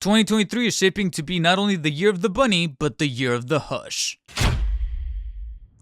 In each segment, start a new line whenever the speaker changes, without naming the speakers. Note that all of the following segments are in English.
2023 is shaping to be not only the year of the bunny, but the year of the hush.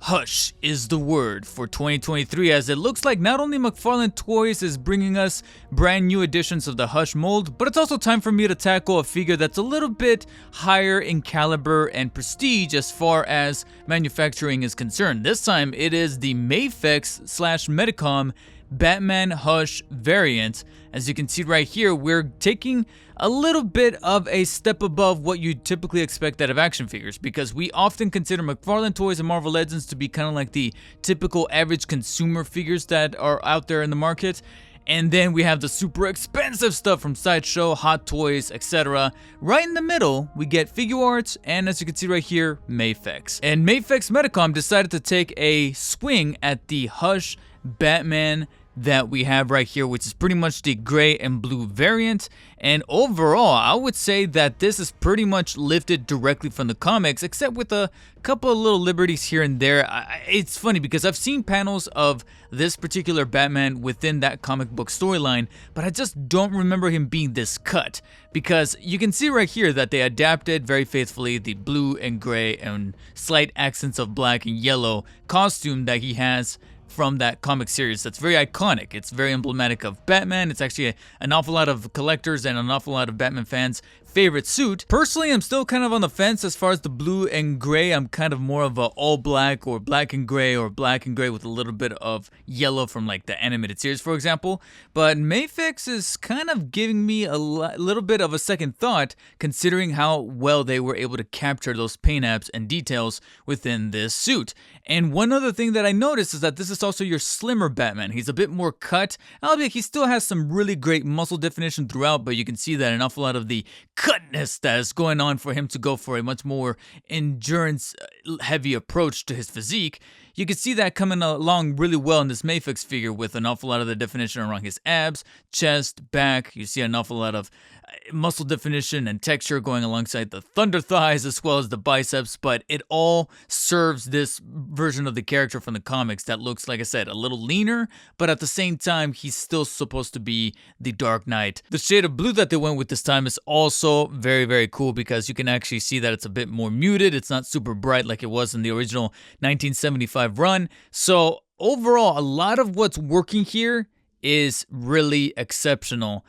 Hush is the word for 2023, as it looks like not only McFarlane Toys is bringing us brand new editions of the Hush mold, but it's also time for me to tackle a figure that's a little bit higher in caliber and prestige as far as manufacturing is concerned. This time it is the Mafex / Medicom Batman Hush variant. As you can see right here, we're taking a little bit of a step above what you typically expect out of action figures, because we often consider McFarlane Toys and Marvel Legends to be kind of like the typical average consumer figures that are out there in the market. And then we have the super expensive stuff from Sideshow, Hot Toys, etc. Right in the middle, we get Figuarts, and as you can see right here, Mafex. And Mafex Medicom decided to take a swing at the Hush Batman that we have right here, which is pretty much the gray and blue variant. And overall, I would say that this is pretty much lifted directly from the comics, except with a couple of little liberties here and there. It's funny because I've seen panels of this particular Batman within that comic book storyline, but I just don't remember him being this cut, because you can see right here that they adapted very faithfully the blue and gray and slight accents of black and yellow costume that he has from that comic series. That's very iconic. It's very emblematic of Batman. It's actually an awful lot of collectors and an awful lot of Batman fans' favorite suit. Personally, I'm still kind of on the fence as far as the blue and gray. I'm kind of more of a all black or black and gray, or black and gray with a little bit of yellow from like the animated series, for example. But Mafex is kind of giving me a little bit of a second thought, considering how well they were able to capture those paint apps and details within this suit. And one other thing that I noticed is that this is also your slimmer Batman. He's a bit more cut, albeit he still has some really great muscle definition throughout, but you can see that an awful lot of the cutness that is going on for him to go for a much more endurance heavy approach to his physique. You can see that coming along really well in this Mafex figure, with an awful lot of the definition around his abs, chest, back. You see an awful lot of muscle definition and texture going alongside the thunder thighs as well as the biceps, but it all serves this version of the character from the comics that looks, like I said, a little leaner, but at the same time, he's still supposed to be the Dark Knight. The shade of blue that they went with this time is also very, very cool, because you can actually see that it's a bit more muted. It's not super bright like it was in the original 1975 run. So overall, a lot of what's working here is really exceptional.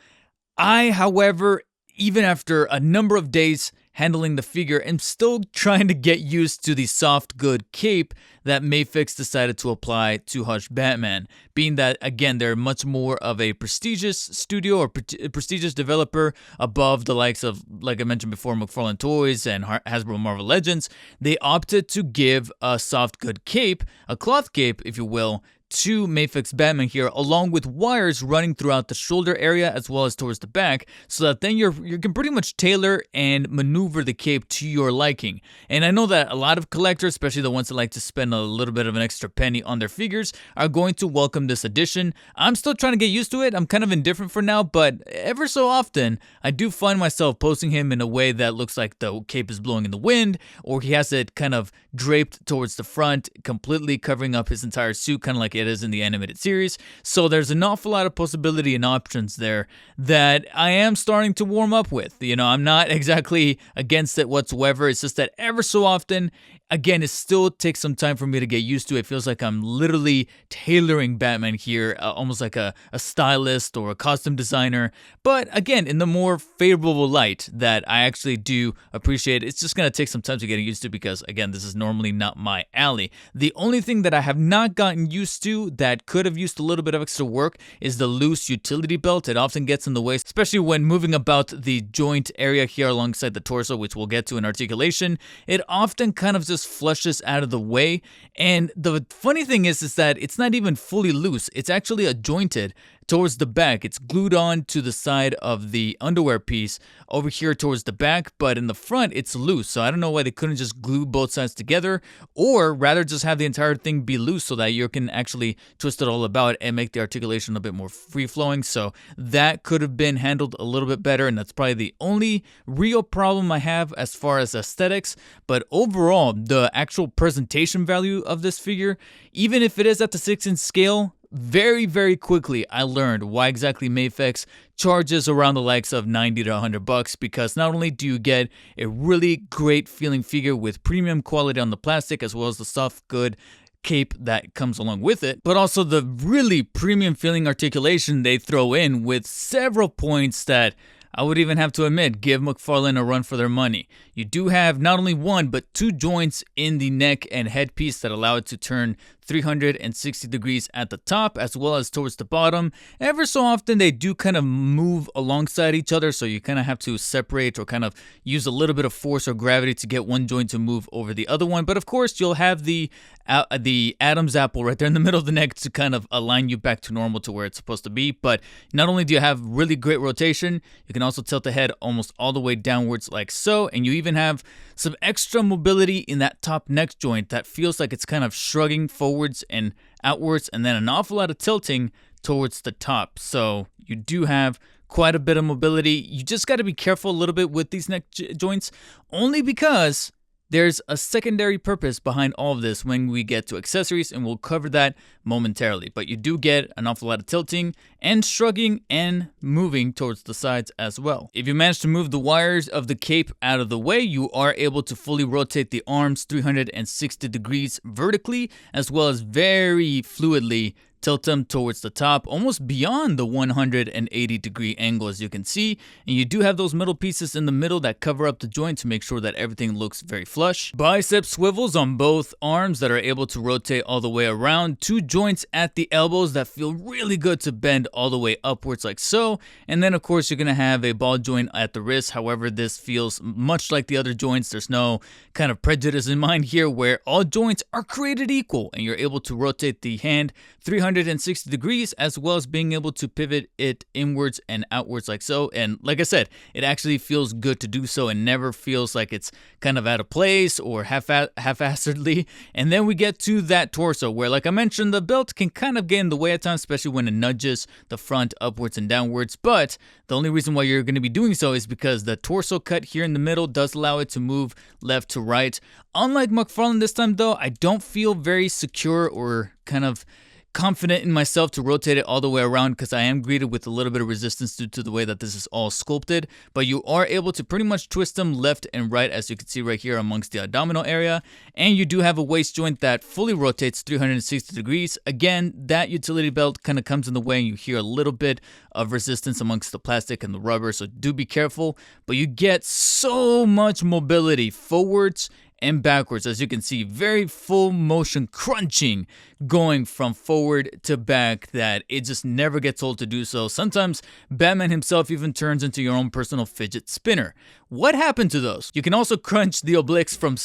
I, however, even after a number of days handling the figure, am still trying to get used to the soft good cape that Mafex decided to apply to Hush Batman, being that, again, they're much more of a prestigious studio or prestigious developer above the likes of, like I mentioned before, McFarlane Toys and Hasbro Marvel Legends. They opted to give a soft good cape, a cloth cape, if you will, to Mafex Batman here, along with wires running throughout the shoulder area as well as towards the back, so that then you can pretty much tailor and maneuver the cape to your liking. And I know that a lot of collectors, especially the ones that like to spend a little bit of an extra penny on their figures, are going to welcome this addition. I'm still trying to get used to it. I'm kind of indifferent for now, but ever so often, I do find myself posting him in a way that looks like the cape is blowing in the wind, or he has it kind of draped towards the front, completely covering up his entire suit, kind of like it is in the animated series. So there's an awful lot of possibility and options there that I am starting to warm up with. You know, I'm not exactly against it whatsoever. It's just that ever so often, again, it still takes some time for me to get used to. It feels like I'm literally tailoring Batman here, almost like a stylist or a costume designer. But again, in the more favorable light that I actually do appreciate. It's just going to take some time to get used to, because, again, this is normally not my alley. The only thing that I have not gotten used to that could have used a little bit of extra work is the loose utility belt. It often gets in the way, especially when moving about the joint area here alongside the torso, which we'll get to in articulation. It often kind of just flushes out of the way. And the funny thing is that it's not even fully loose. It's actually adjointed towards the back. It's glued on to the side of the underwear piece over here towards the back, but in the front it's loose. So I don't know why they couldn't just glue both sides together, or rather just have the entire thing be loose so that you can actually twist it all about and make the articulation a bit more free-flowing. So that could have been handled a little bit better, and that's probably the only real problem I have as far as aesthetics. But overall, the actual presentation value of this figure, even if it is at the 6-inch scale, very, very quickly, I learned why exactly Mafex charges around the likes of 90 to 100 bucks, because not only do you get a really great feeling figure with premium quality on the plastic, as well as the soft, good cape that comes along with it, but also the really premium feeling articulation they throw in with several points that I would even have to admit give McFarlane a run for their money. You do have not only one, but two joints in the neck and headpiece that allow it to turn 360 degrees at the top as well as towards the bottom. Ever so often they do kind of move alongside each other, so you kind of have to separate or kind of use a little bit of force or gravity to get one joint to move over the other one. But of course you'll have the Adam's apple right there in the middle of the neck to kind of align you back to normal to where it's supposed to be. But not only do you have really great rotation, you can also tilt the head almost all the way downwards like so, and you even have some extra mobility in that top neck joint that feels like it's kind of shrugging forwards and outwards, and then an awful lot of tilting towards the top. So you do have quite a bit of mobility. You just got to be careful a little bit with these neck joints, only because there's a secondary purpose behind all of this when we get to accessories, and we'll cover that momentarily. But you do get an awful lot of tilting and shrugging and moving towards the sides as well. If you manage to move the wires of the cape out of the way, you are able to fully rotate the arms 360 degrees vertically, as well as very fluidly tilt them towards the top, almost beyond the 180 degree angle, as you can see. And you do have those middle pieces in the middle that cover up the joint to make sure that everything looks very flush. Bicep swivels on both arms that are able to rotate all the way around. Two joints at the elbows that feel really good to bend all the way upwards like so. And then of course you're going to have a ball joint at the wrist. However, this feels much like the other joints. There's no kind of prejudice in mind here, where all joints are created equal and you're able to rotate the hand 360 degrees, as well as being able to pivot it inwards and outwards like so. And like I said, it actually feels good to do so and never feels like it's kind of out of place or half-assedly. And then we get to that torso where, like I mentioned, the belt can kind of get in the way at times, especially when it nudges the front upwards and downwards. But the only reason why you're going to be doing so is because the torso cut here in the middle does allow it to move left to right. Unlike McFarlane this time though, I don't feel very secure or kind of confident in myself to rotate it all the way around, because I am greeted with a little bit of resistance due to the way that this is all sculpted. But you are able to pretty much twist them left and right, as you can see right here amongst the abdominal area. And you do have a waist joint that fully rotates 360 degrees. Again, that utility belt kind of comes in the way and you hear a little bit of resistance amongst the plastic and the rubber, so do be careful. But you get so much mobility forwards and backwards, as you can see, very full motion crunching going from forward to back that it just never gets old to do so. Sometimes Batman himself even turns into your own personal fidget spinner. What happened to those? You can also crunch the obliques from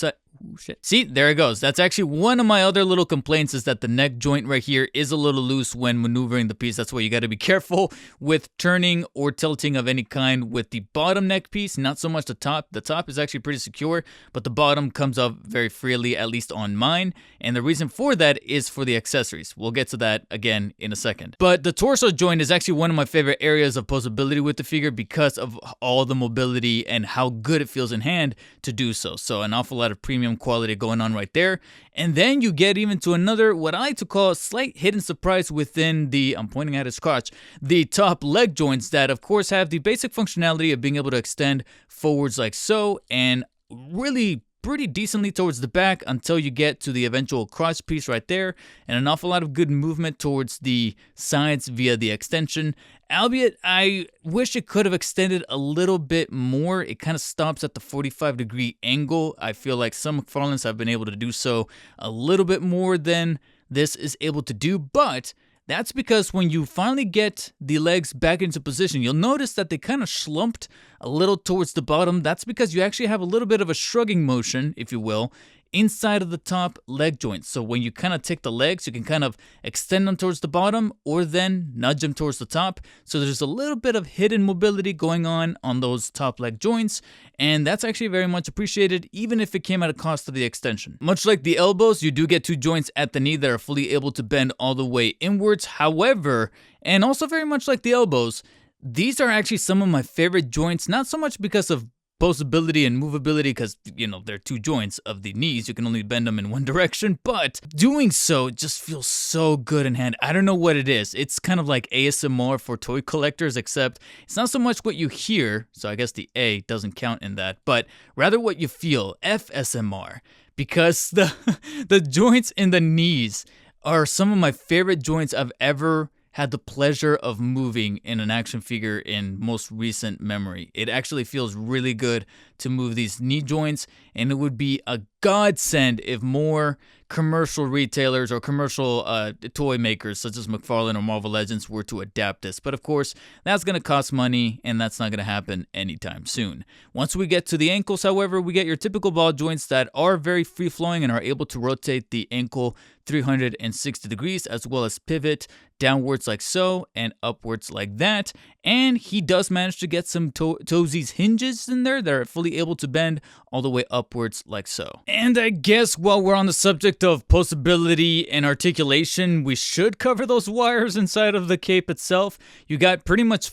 Ooh, shit. See, there it goes. That's actually one of my other little complaints, is that the neck joint right here is a little loose when maneuvering the piece. That's why you got to be careful with turning or tilting of any kind with the bottom neck piece, not so much the top. The top is actually pretty secure, but the bottom comes up very freely, at least on mine. And the reason for that is for the accessories. We'll get to that again in a second. But the torso joint is actually one of my favorite areas of posability with the figure because of all the mobility and how good it feels in hand to do so. So an awful lot of premium quality going on right there. And then you get even to another, what I like to call a slight hidden surprise within the, I'm pointing at his crotch, the top leg joints that of course have the basic functionality of being able to extend forwards like so, and really pretty decently towards the back until you get to the eventual crotch piece right there, and an awful lot of good movement towards the sides via the extension. Albeit, I wish it could have extended a little bit more. It kind of stops at the 45-degree angle. I feel like some McFarlanes have been able to do so a little bit more than this is able to do, but that's because when you finally get the legs back into position, you'll notice that they kind of slumped a little towards the bottom. That's because you actually have a little bit of a shrugging motion, if you will, inside of the top leg joint. So when you kind of take the legs, you can kind of extend them towards the bottom or then nudge them towards the top. So there's a little bit of hidden mobility going on those top leg joints, and that's actually very much appreciated, even if it came at a cost of the extension. Much like the elbows, you do get two joints at the knee that are fully able to bend all the way inwards. However, and also very much like the elbows, these are actually some of my favorite joints, not so much because of posability and movability because, you know, they're two joints of the knees. You can only bend them in one direction, but doing so just feels so good in hand. I don't know what it is. It's kind of like ASMR for toy collectors, except it's not so much what you hear, so I guess the A doesn't count in that, but rather what you feel, FSMR, because the joints in the knees are some of my favorite joints I've ever had the pleasure of moving in an action figure in most recent memory. It actually feels really good to move these knee joints, and it would be a godsend if more commercial retailers or commercial toy makers such as McFarlane or Marvel Legends were to adapt this. But of course, that's going to cost money, and that's not going to happen anytime soon. Once we get to the ankles, however, we get your typical ball joints that are very free-flowing and are able to rotate the ankle 360 degrees, as well as pivot downwards like so and upwards like that. And he does manage to get some toesies hinges in there that are fully able to bend all the way upwards like so. And I guess while we're on the subject of posability and articulation, we should cover those wires inside of the cape itself. You got pretty much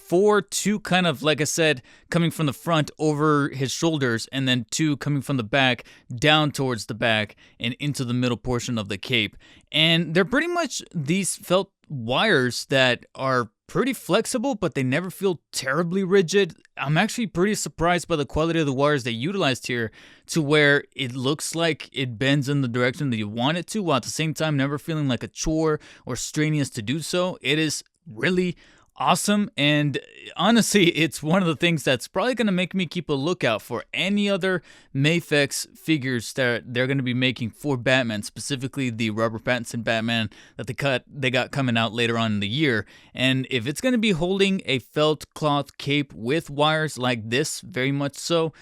two kind of, like I said, coming from the front over his shoulders, and then two coming from the back down towards the back and into the middle portion of the cape. And they're pretty much these felt wires that are pretty flexible, but they never feel terribly rigid. I'm actually pretty surprised by the quality of the wires they utilized here, to where it looks like it bends in the direction that you want it to, while at the same time never feeling like a chore or strenuous to do so. It is really awesome, and honestly, it's one of the things that's probably going to make me keep a lookout for any other Mafex figures that they're going to be making for Batman, specifically the Robert Pattinson Batman that they got coming out later on in the year. And if it's going to be holding a felt cloth cape with wires like this, very much so,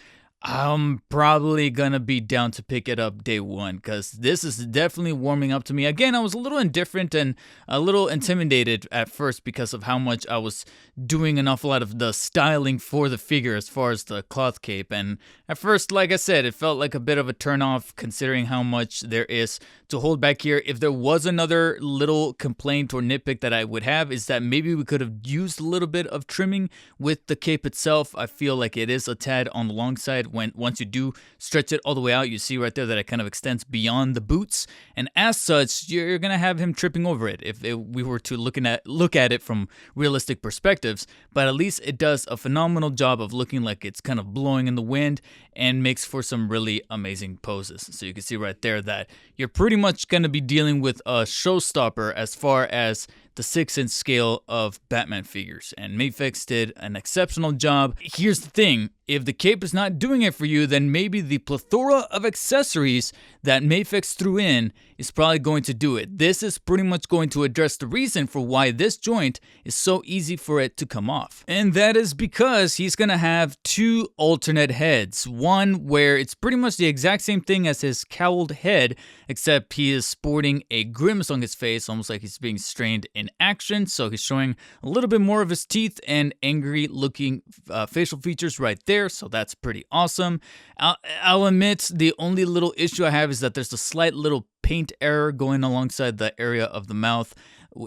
I'm probably gonna be down to pick it up day one, because this is definitely warming up to me. Again, I was a little indifferent and a little intimidated at first because of how much I was doing an awful lot of the styling for the figure as far as the cloth cape. And at first, like I said, it felt like a bit of a turnoff considering how much there is to hold back here. If there was another little complaint or nitpick that I would have, is that maybe we could have used a little bit of trimming with the cape itself. I feel like it is a tad on the long side. Once you do stretch it all the way out, you see right there that it kind of extends beyond the boots, and as such, you're gonna have him tripping over it if we were to look at it from realistic perspectives. But at least it does a phenomenal job of looking like it's kind of blowing in the wind, and makes for some really amazing poses. So you can see right there that you're pretty much gonna be dealing with a showstopper as far as the 6-inch scale of Batman figures, and Mafex did an exceptional job. Here's the thing, if the cape is not doing it for you, then maybe the plethora of accessories that Mafex threw in is probably going to do it. This is pretty much going to address the reason for why this joint is so easy for it to come off. And that is because he's gonna have two alternate heads. One where it's pretty much the exact same thing as his cowled head, except he is sporting a grimace on his face, almost like he's being strained in action. So he's showing a little bit more of his teeth and angry looking facial features right there. So that's pretty awesome. I'll admit the only little issue I have is that there's a slight little paint error going alongside the area of the mouth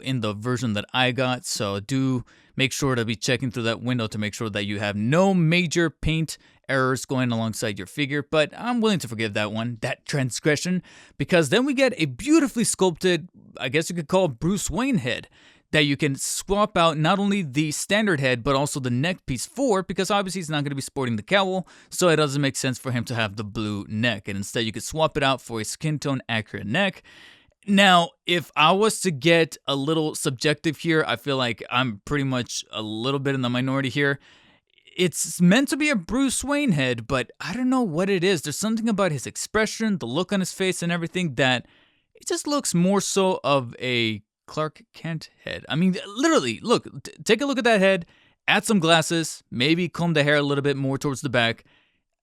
in the version that I got. So do make sure to be checking through that window to make sure that you have no major paint errors going alongside your figure, but I'm willing to forgive that transgression, because then we get a beautifully sculpted, I guess you could call it Bruce Wayne head, that you can swap out not only the standard head, but also the neck piece for, because obviously he's not going to be sporting the cowl, so it doesn't make sense for him to have the blue neck, and instead you could swap it out for a skin tone accurate neck. Now, if I was to get a little subjective here, I feel like I'm pretty much a little bit in the minority here. It's meant to be a Bruce Wayne head, but I don't know what it is. There's something about his expression, the look on his face and everything, that it just looks more so of a Clark Kent head. I mean, literally, look, take a look at that head, add some glasses, maybe comb the hair a little bit more towards the back.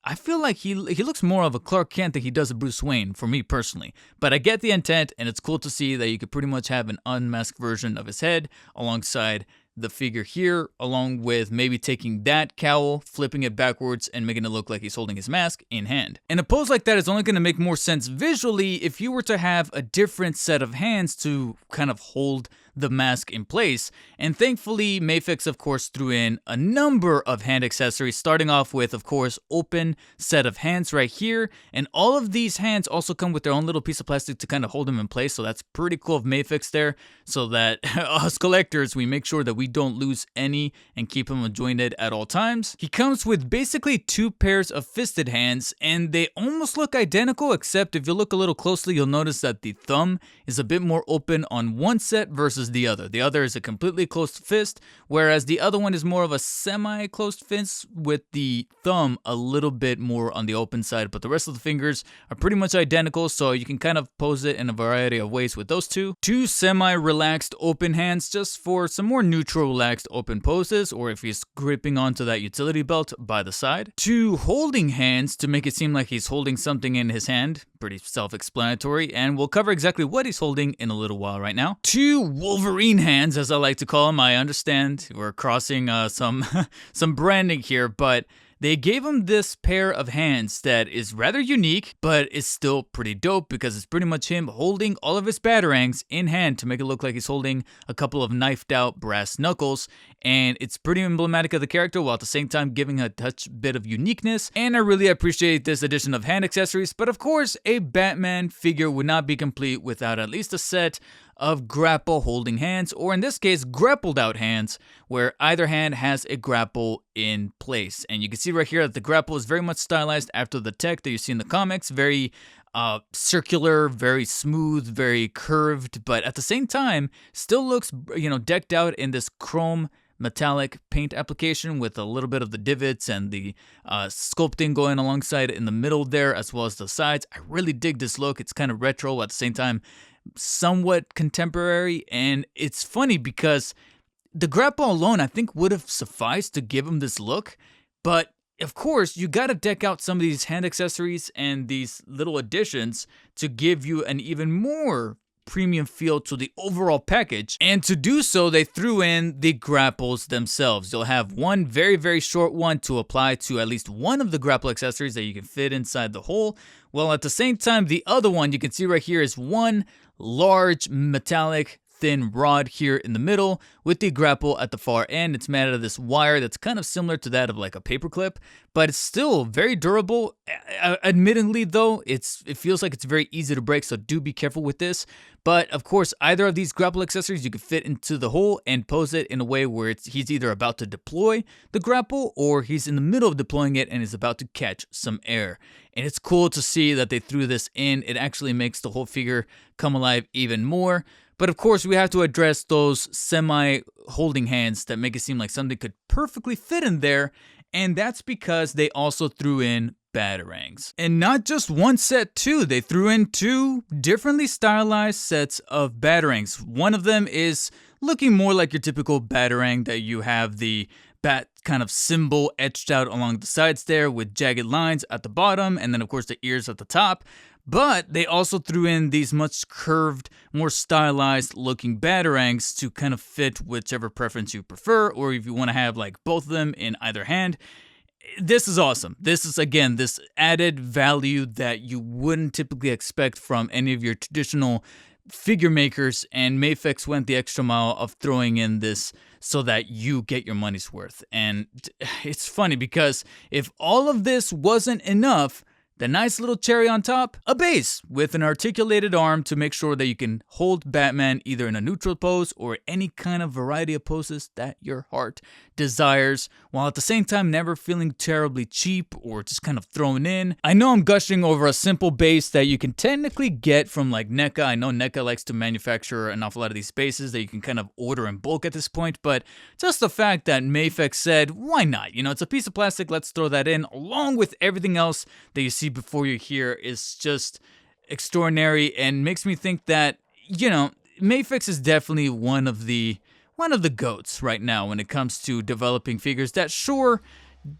I feel like he looks more of a Clark Kent than he does a Bruce Wayne, for me personally. But I get the intent, and it's cool to see that you could pretty much have an unmasked version of his head alongside the figure here, along with maybe taking that cowl, flipping it backwards, and making it look like he's holding his mask in hand. And a pose like that is only going to make more sense visually if you were to have a different set of hands to kind of hold the mask in place. And thankfully, Mafex of course threw in a number of hand accessories, starting off with of course open set of hands right here, and all of these hands also come with their own little piece of plastic to kind of hold them in place. So that's pretty cool of Mafex there, so that us collectors, we make sure that we don't lose any and keep them adjointed at all times. He comes with basically 2 pairs of fisted hands, and they almost look identical, except if you look a little closely, you'll notice that the thumb is a bit more open on one set versus the other. The other is a completely closed fist, whereas the other one is more of a semi-closed fist with the thumb a little bit more on the open side, but the rest of the fingers are pretty much identical, so you can kind of pose it in a variety of ways with those two. 2 semi-relaxed open hands just for some more neutral relaxed open poses, or if he's gripping onto that utility belt by the side. 2 holding hands to make it seem like he's holding something in his hand, pretty self-explanatory, and we'll cover exactly what he's holding in a little while right now. 2 Wolverine hands, as I like to call them. I understand we're crossing some some branding here, but they gave him this pair of hands that is rather unique, but is still pretty dope because it's pretty much him holding all of his batarangs in hand to make it look like he's holding a couple of knifed out brass knuckles. And it's pretty emblematic of the character while at the same time giving a touch bit of uniqueness. And I really appreciate this addition of hand accessories, but of course a Batman figure would not be complete without at least a set of grapple holding hands, or in this case grappled out hands, where either hand has a grapple in place. And you can see right here that the grapple is very much stylized after the tech that you see in the comics, very circular, very smooth, very curved, but at the same time still looks, you know, decked out in this chrome metallic paint application with a little bit of the divots and the sculpting going alongside in the middle there, as well as the sides. I really dig this look. It's kind of retro at the same time somewhat contemporary, and it's funny because the grapple alone I think would have sufficed to give him this look, but of course you gotta deck out some of these hand accessories and these little additions to give you an even more premium feel to the overall package. And to do so, they threw in the grapples themselves. You'll have one very short one to apply to at least one of the grapple accessories that you can fit inside the hole, while at the same time the other one you can see right here is one large metallic thin rod here in the middle with the grapple at the far end. It's made out of this wire that's kind of similar to that of like a paperclip, but it's still very durable. Admittedly though, it feels like it's very easy to break, so do be careful with this. But of course, either of these grapple accessories you could fit into the hole and pose it in a way where he's either about to deploy the grapple or he's in the middle of deploying it and is about to catch some air. And it's cool to see that they threw this in. It actually makes the whole figure come alive even more. But of course, we have to address those semi-holding hands that make it seem like something could perfectly fit in there, and that's because they also threw in batarangs. And not just one set too, they threw in 2 differently stylized sets of batarangs. One of them is looking more like your typical batarang that you have the bat kind of symbol etched out along the sides there with jagged lines at the bottom, and then of course the ears at the top. But they also threw in these much curved, more stylized looking batarangs to kind of fit whichever preference you prefer, or if you want to have like both of them in either hand. This is awesome. This is, again, this added value that you wouldn't typically expect from any of your traditional figure makers, and Mafex went the extra mile of throwing in this so that you get your money's worth. And it's funny because if all of this wasn't enough, the nice little cherry on top, a base with an articulated arm to make sure that you can hold Batman either in a neutral pose or any kind of variety of poses that your heart desires, while at the same time never feeling terribly cheap or just kind of thrown in. I know I'm gushing over a simple base that you can technically get from like NECA. I know NECA likes to manufacture an awful lot of these bases that you can kind of order in bulk at this point, but just the fact that Mafex said, why not? You know, it's a piece of plastic, let's throw that in, along with everything else that you see before you here, is just extraordinary and makes me think that, you know, Mafex is definitely one of the GOATs right now when it comes to developing figures that sure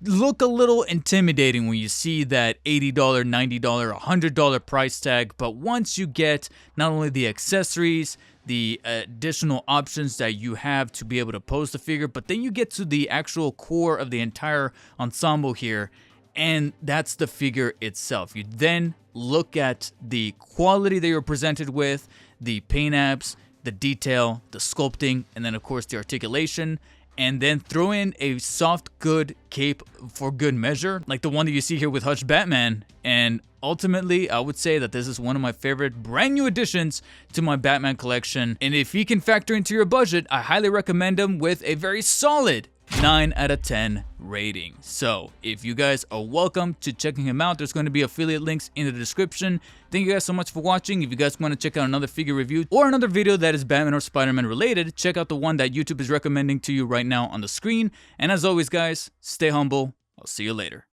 look a little intimidating when you see that $80, $90, $100 price tag, but once you get not only the accessories, the additional options that you have to be able to pose the figure, but then you get to the actual core of the entire ensemble here, and that's the figure itself. You then look at the quality that you're presented with, the paint apps, the detail, the sculpting, and then of course the articulation, and then throw in a soft good cape for good measure, like the one that you see here with Hutch Batman. And ultimately, I would say that this is one of my favorite brand new additions to my Batman collection. And if he can factor into your budget, I highly recommend him with a very solid 9 out of 10 rating. So if you guys are welcome to checking him out, there's going to be affiliate links in the description. Thank you guys so much for watching. If you guys want to check out another figure review or another video that is Batman or Spider-Man related, check out the one that YouTube is recommending to you right now on the screen. And as always guys, stay humble. I'll see you later.